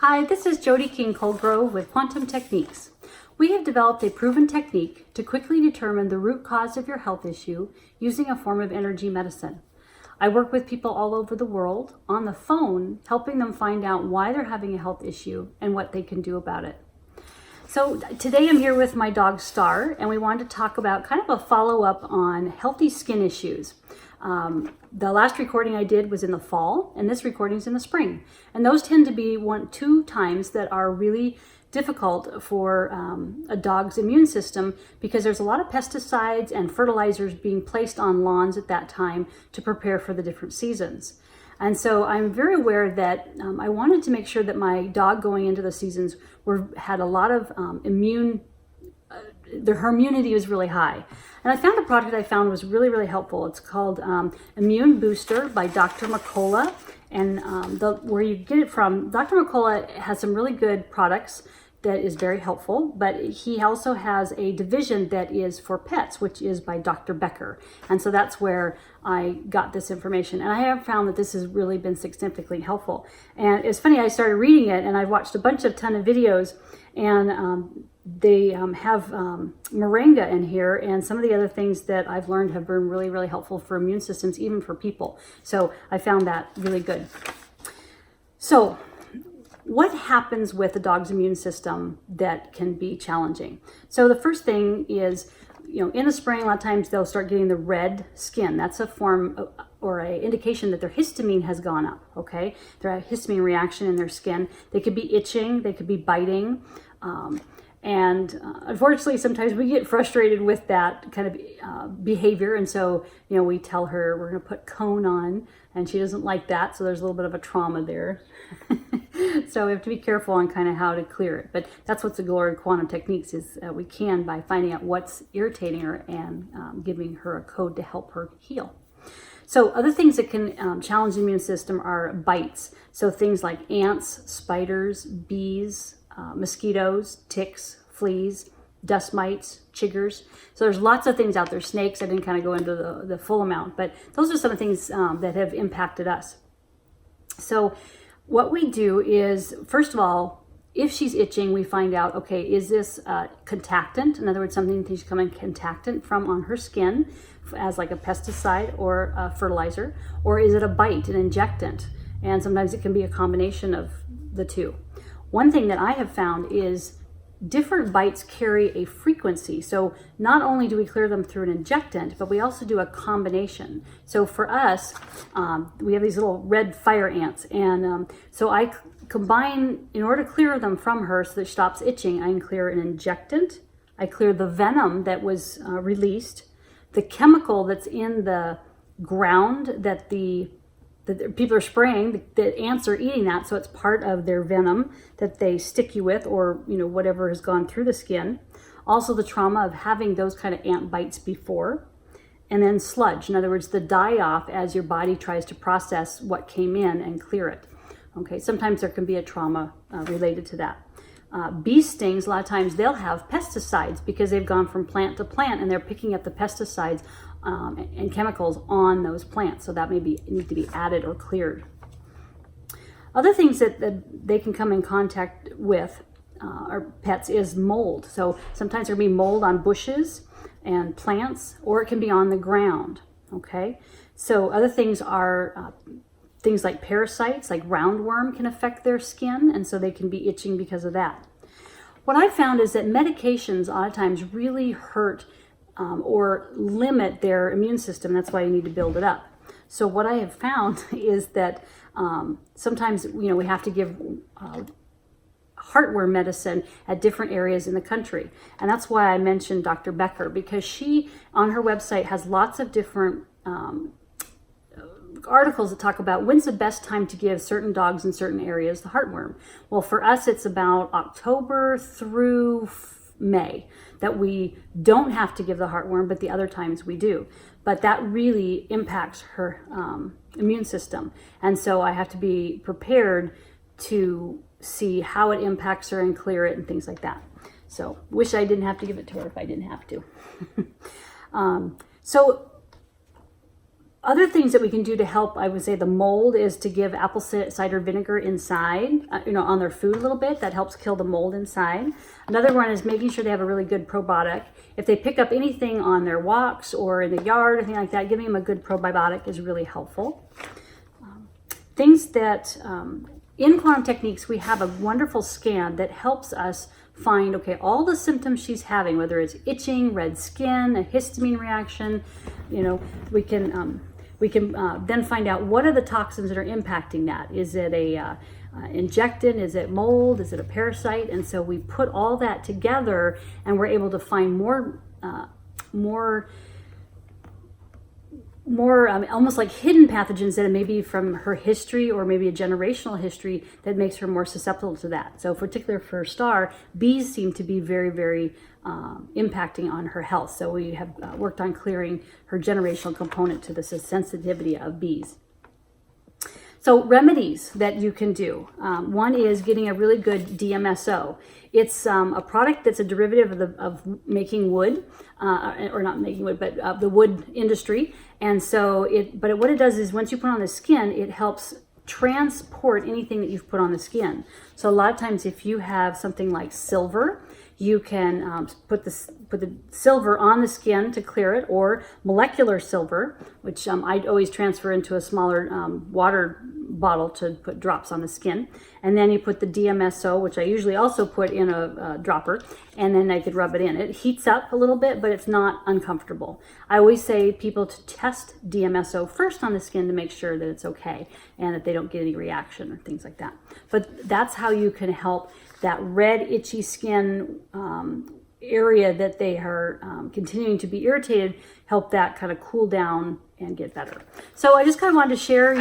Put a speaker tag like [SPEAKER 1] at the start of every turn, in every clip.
[SPEAKER 1] Hi, this is Jody Colegrove with Quantum Techniques. We have developed a proven technique to quickly determine the root cause of your health issue using a form of energy medicine. I work with people all over the world on the phone, helping them find out why they're having a health issue and what they can do about it. So today I'm here with my dog Star, and we wanted to talk about kind of a follow-up on healthy skin issues. The last recording I did was in the fall, and this recording's in the spring. And those tend to be two times that are really difficult for a dog's immune system, because there's a lot of pesticides and fertilizers being placed on lawns at that time to prepare for the different seasons. And so I'm very aware that I wanted to make sure that my dog going into the seasons had a lot of her immunity was really high. And I found a product I found was really, really helpful. It's called Immune Booster by Dr. McCullough. And where you get it from, Dr. McCullough has some really good products that is very helpful, but he also has a division that is for pets, which is by Dr. Becker. And so that's where I got this information. And I have found that this has really been significantly helpful. And it's funny, I started reading it and I watched a ton of videos, and they have moringa in here, and some of the other things that I've learned have been really, really helpful for immune systems, even for people. So I found that really good. So what happens with a dog's immune system that can be challenging? So the first thing is, in the spring, a lot of times they'll start getting the red skin. That's a form or an indication that their histamine has gone up, okay? Their histamine reaction in their skin. They could be itching, they could be biting. And unfortunately, sometimes we get frustrated with that kind of behavior. And so, we tell her we're going to put cone on, and she doesn't like that. So there's a little bit of a trauma there. So we have to be careful on kind of how to clear it. But that's what's the glory of quantum techniques, is we can, by finding out what's irritating her and giving her a code to help her heal. So other things that can challenge the immune system are bites. So things like ants, spiders, bees, mosquitoes, ticks, fleas, dust mites, chiggers. So there's lots of things out there. Snakes, I didn't kind of go into the full amount, but those are some of the things that have impacted us. So what we do is, first of all, if she's itching, we find out, okay, is this contactant? In other words, something that she's coming contactant from on her skin as like a pesticide or a fertilizer, or is it a bite, an injectant? And sometimes it can be a combination of the two. One thing that I have found is different bites carry a frequency. So not only do we clear them through an injectant, but we also do a combination. So for us, we have these little red fire ants. And so I combine, in order to clear them from her so that she stops itching, I can clear an injectant. I clear the venom that was released, the chemical that's in the ground that people are spraying, the ants are eating that, so it's part of their venom that they stick you with, or whatever has gone through the skin. Also the trauma of having those kind of ant bites before. And then sludge, in other words, the die-off as your body tries to process what came in and clear it. Okay, sometimes there can be a trauma related to that. Bee stings, a lot of times they'll have pesticides because they've gone from plant to plant and they're picking up the pesticides and chemicals on those plants. So that need to be added or cleared. Other things that they can come in contact with, our pets, is mold. So sometimes there can be mold on bushes and plants, or it can be on the ground. Okay, so other things are things like parasites, like roundworm, can affect their skin, and so they can be itching because of that. What I found is that medications a lot of times really hurt or limit their immune system. That's why you need to build it up. So what I have found is that sometimes we have to give heartworm medicine at different areas in the country. And that's why I mentioned Dr. Becker, because she, on her website, has lots of different articles that talk about when's the best time to give certain dogs in certain areas the heartworm. Well, for us, it's about October through May that we don't have to give the heartworm, but the other times we do. But that really impacts her immune system. And so I have to be prepared to see how it impacts her and clear it and things like that. So wish I didn't have to give it to her if I didn't have to. So Other things that we can do to help, I would say, the mold is to give apple cider vinegar inside, on their food a little bit. That helps kill the mold inside. Another one is making sure they have a really good probiotic. If they pick up anything on their walks or in the yard or anything like that, giving them a good probiotic is really helpful. Things that, in Quantum Techniques, we have a wonderful scan that helps us find, okay, all the symptoms she's having, whether it's itching, red skin, a histamine reaction, we can then find out what are the toxins that are impacting that. Is it a injectant? Is it mold? Is it a parasite? And so we put all that together, and we're able to find more almost like hidden pathogens that may be from her history or maybe a generational history that makes her more susceptible to that. So particularly for Star, bees seem to be very, very impacting on her health. So we have worked on clearing her generational component to the sensitivity of bees. So remedies that you can do. One is getting a really good DMSO. It's a product that's a derivative of making wood, or not making wood, but the wood industry. And so what it does is once you put it on the skin, it helps transport anything that you've put on the skin. So a lot of times if you have something like silver, you can put the silver on the skin to clear it, or molecular silver, which I'd always transfer into a smaller water bottle to put drops on the skin. And then you put the DMSO, which I usually also put in a dropper, and then I could rub it in. It heats up a little bit, but it's not uncomfortable. I always say people to test DMSO first on the skin to make sure that it's okay and that they don't get any reaction or things like that. But that's how you can help that red, itchy skin area that they are continuing to be irritated, help that kind of cool down and get better. So I just kind of wanted to share,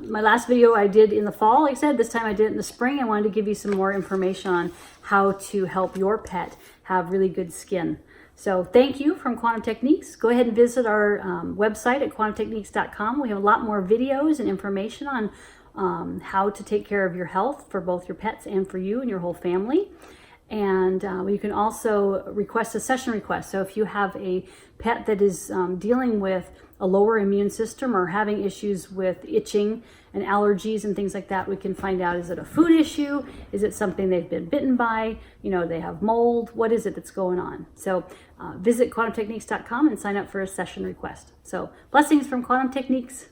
[SPEAKER 1] my last video I did in the fall, like I said, this time I did it in the spring. I wanted to give you some more information on how to help your pet have really good skin. So thank you from Quantum Techniques. Go ahead and visit our website at quantumtechniques.com. We have a lot more videos and information on how to take care of your health for both your pets and for you and your whole family. And you can also request a session request. So if you have a pet that is dealing with a lower immune system or having issues with itching and allergies and things like that, we can find out, is it a food issue? Is it something they've been bitten by? They have mold. What is it that's going on? So visit quantumtechniques.com and sign up for a session request. So blessings from Quantum Techniques.